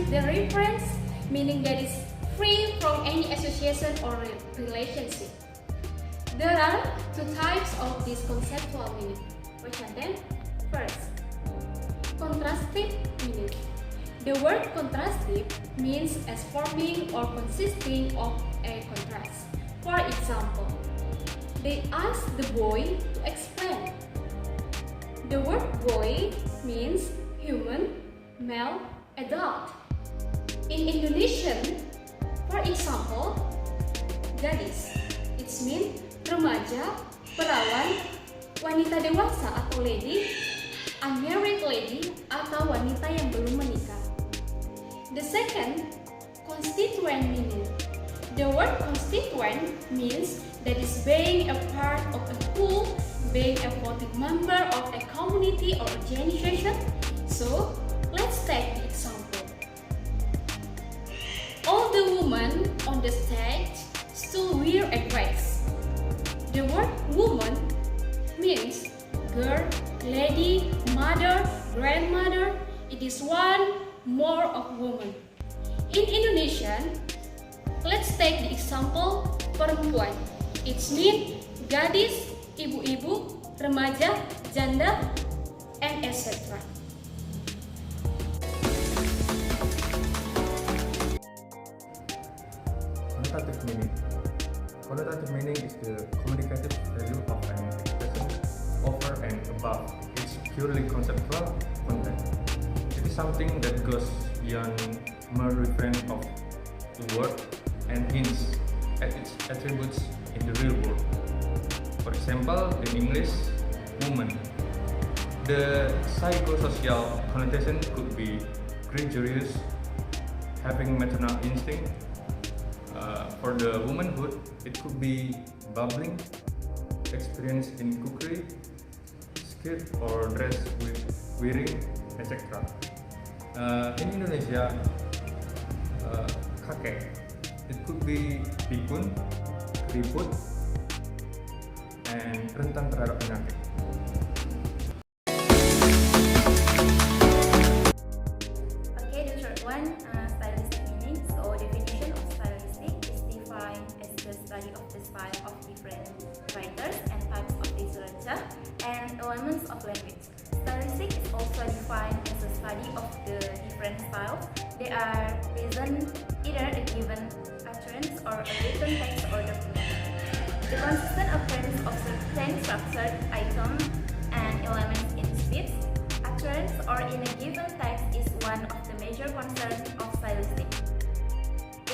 the reference, meaning that is free from any association or relationship. There are two types of this conceptual meaning. Which are them? First, contrastive meaning. The word contrastive means as forming or consisting of a contrast. For example, they asked the boy to explain. The word boy means human, male, adult. In Indonesian, for example, gadis, it means remaja, perawan, wanita dewasa atau lady, unmarried lady atau wanita yang belum menikah. The second, constituent meaning. The word constituent means that is being a part of a pool, being a voting member of a community or organization. So, let's take the example. All the women on the stage still wear a dress. The word woman means girl, lady, mother, grandmother. It is one more of woman. In Indonesian, let's take the example perempuan. It means gadis, ibu-ibu, remaja, janda, and etc. Connotative meaning. Connotative meaning is the communicative value of an expression over and above its purely conceptual content. It is something that goes beyond mere reference of the word and hints at its attributes in the real world. For example, in English, woman. The psychosocial connotation could be gregarious, having maternal instinct. For the womanhood, it could be bubbling, experience in cookery, skirt or dress with wearing, etc. In Indonesia, kakek, it could be pikun, keriput, and rentan terhadap penyakit. Okay, the third one, stylistic meaning. So definition of stylistic is defined as the study of the style of different writers and types of literature and elements of language. Stylistic is also defined as a study of the different styles. They are present either a given utterance or a written text or document. The consistent appearance of certain structured items and elements in speech, utterance, or in a given text is one of the major concerns of stylistic.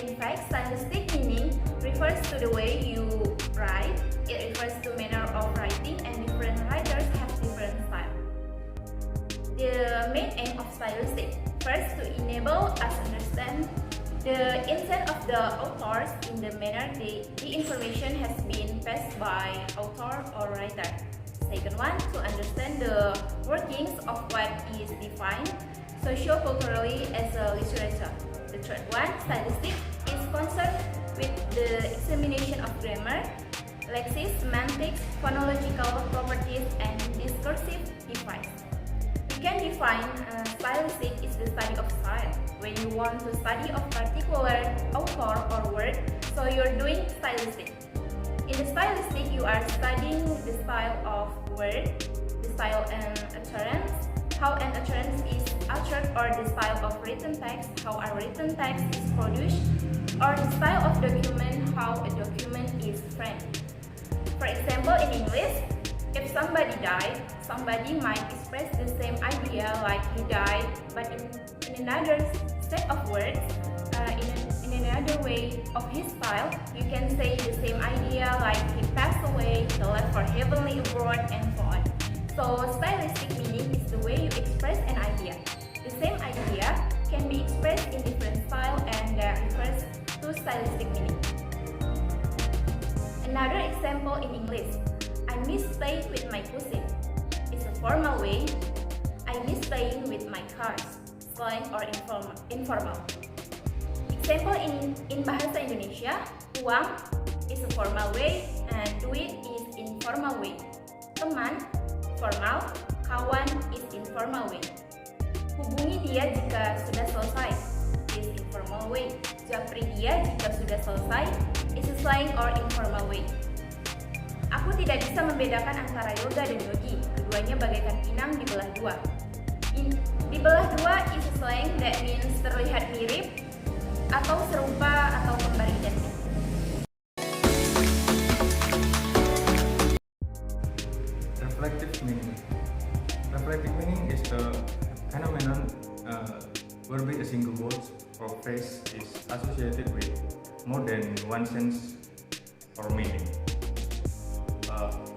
In fact, stylistic meaning refers to the way you write. It refers to manner of writing, and different writers have different style. The main aim of stylistic, first, to enable us understand the intent of the authors in the manner the information has been passed by author or writer. Second one, to understand the workings of what is defined socio-culturally as a literature. The third one, stylistic, is concerned with the examination of grammar, lexis, semantics, phonological properties, and discursive device. We can define stylistic is the study of style. When you want to study a particular author or word, so you're doing stylistic. In the stylistic, you are studying the style of word, the style and utterance, how an utterance is uttered, or the style of written text, how a written text is produced, or the style of document, how a document is framed. For example, in English, if somebody died, somebody might express the same idea like he died, but in another set of words, in another way of his style, you can say the same idea like he passed away, he left for heavenly abroad, and so on. So stylistic meaning is the way you express an idea. The same idea can be expressed in different style, and that refers to stylistic meaning. Another example in English, I miss playing with my cousin. It's a formal way. I miss playing with my cars. Slang or informal. Example in Bahasa Indonesia, uang is a formal way and duit is informal way. Teman, formal, kawan is informal way. Hubungi dia jika sudah selesai. formal way. Japri dia jika sudah selesai is a slang or informal way. Aku tidak bisa membedakan antara yoga dan yogi. Keduanya bagaikan pinang dibelah dua. Dibelah dua is a slang that means terlihat mirip atau serupa atau kembar identik. Reflective meaning. Reflective meaning is the phenomenon whereby a single word or phrase is associated with more than one sense or meaning.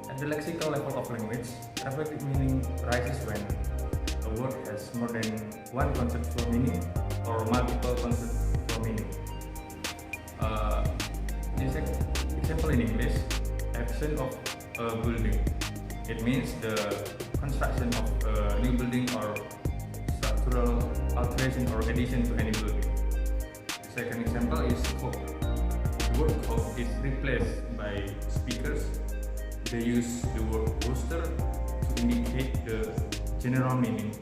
At the lexical level of language, reflective meaning arises when a word has more than one conceptual meaning or multiple conceptual meaning. Example in English, action of a building. It means the construction of a new building or structural alteration or addition to any building. The second example is hope. The word hope is replaced by speakers. They use the word poster to indicate the general meaning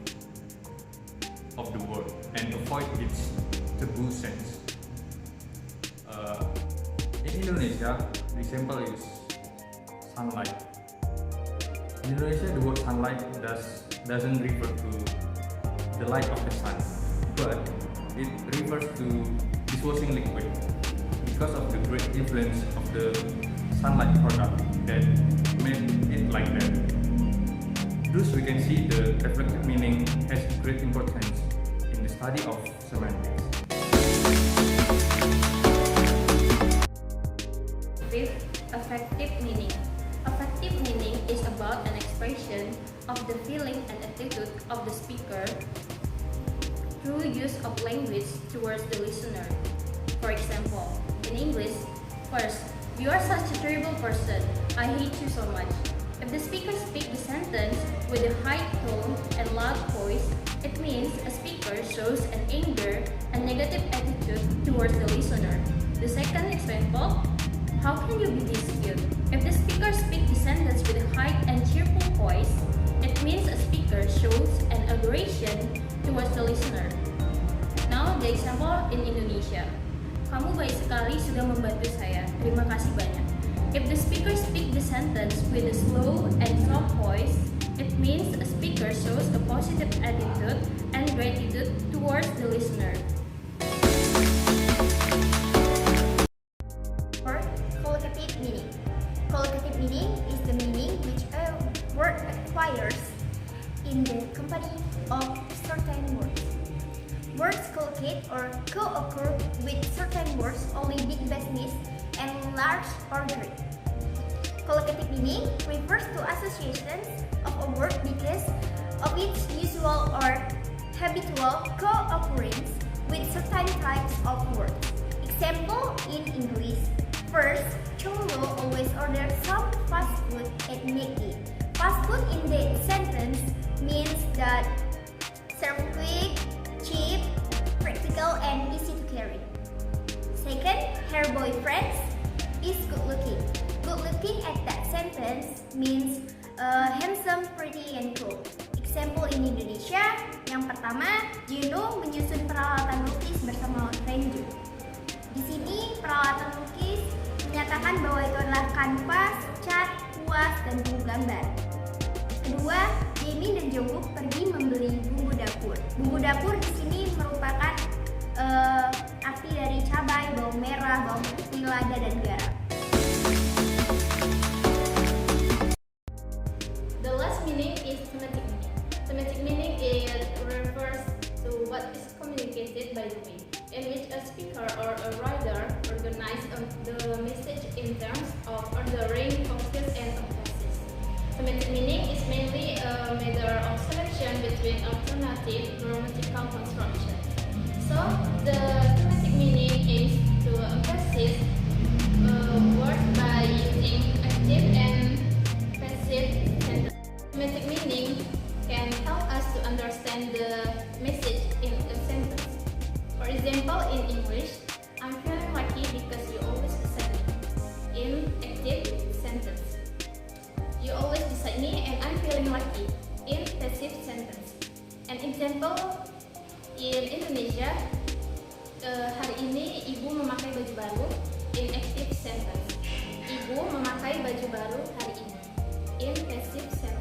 of the word and avoid its taboo sense. In Indonesia, the example is sunlight. In Indonesia, the word sunlight doesn't refer to the light of the sun, but it refers to dishwashing liquid because of the great influence of the sunlight product that made it like that. Thus, we can see the reflective meaning has great importance in the study of semantics. Fifth, affective meaning. Affective meaning is about an expression of the feeling and attitude of the speaker through use of language towards the listener. For example, in English, first, "You are such a terrible person. I hate you so much." If the speaker speaks the sentence with a high tone and loud voice, it means a speaker shows an anger and negative attitude towards the listener. The second example, "How can you be this cute?" If the speaker speaks the sentence with a high and cheerful voice, it means a speaker shows an aggression towards the listener. Now the example in Indonesia. "Kamu baik sekali sudah membantu saya. Terima kasih banyak." If the speaker speaks the sentence with a slow and soft voice, it means a speaker shows a positive attitude and gratitude towards the listener. Fourth, collocative meaning. Collocative meaning is the meaning which a word acquires in the company of certain words. Words collocate or co-occur with certain words only big business and large or great. Collocative meaning refers to associations of a word because of its usual or habitual co-occurrence with certain types of words. Example in English. First, Cholo always orders some fast food at McD. Fast food in the sentence means that serve quick, cheap, practical, and easy to carry. Second, her boyfriend is good looking. Good looking at that sentence means handsome, pretty, and cool. Example in Indonesia. Yang pertama, Juno menyusun peralatan lukis bersama Renju. Di sini peralatan lukis menyatakan bahwa itu adalah kanvas, cat, kuas, dan buku gambar. Kedua, Jamie dan Jungkook pergi membeli bumbu dapur. Bumbu dapur di sini merupakan arti dari cabai, bawang merah, bawang putih, lada, dan garam. The last meaning is thematic meaning. Thematic meaning refers to what is communicated by the way, in which a speaker or a writer organizes the message in terms of ordering, focus, and emphasis. Thematic meaning is mainly a matter of selection between alternative grammatical construction. So, the thematic meaning aims to emphasize words by using active and passive sentence. Thematic meaning can help us to understand the message in a sentence. For example, in English, "I'm feeling lucky because you always beside me." In active sentence, "You always beside me and I'm feeling lucky." In passive sentence. An example in Indonesia, Hari ini ibu memakai baju baru. In active sentence. Ibu memakai baju baru hari ini. In passive sentence.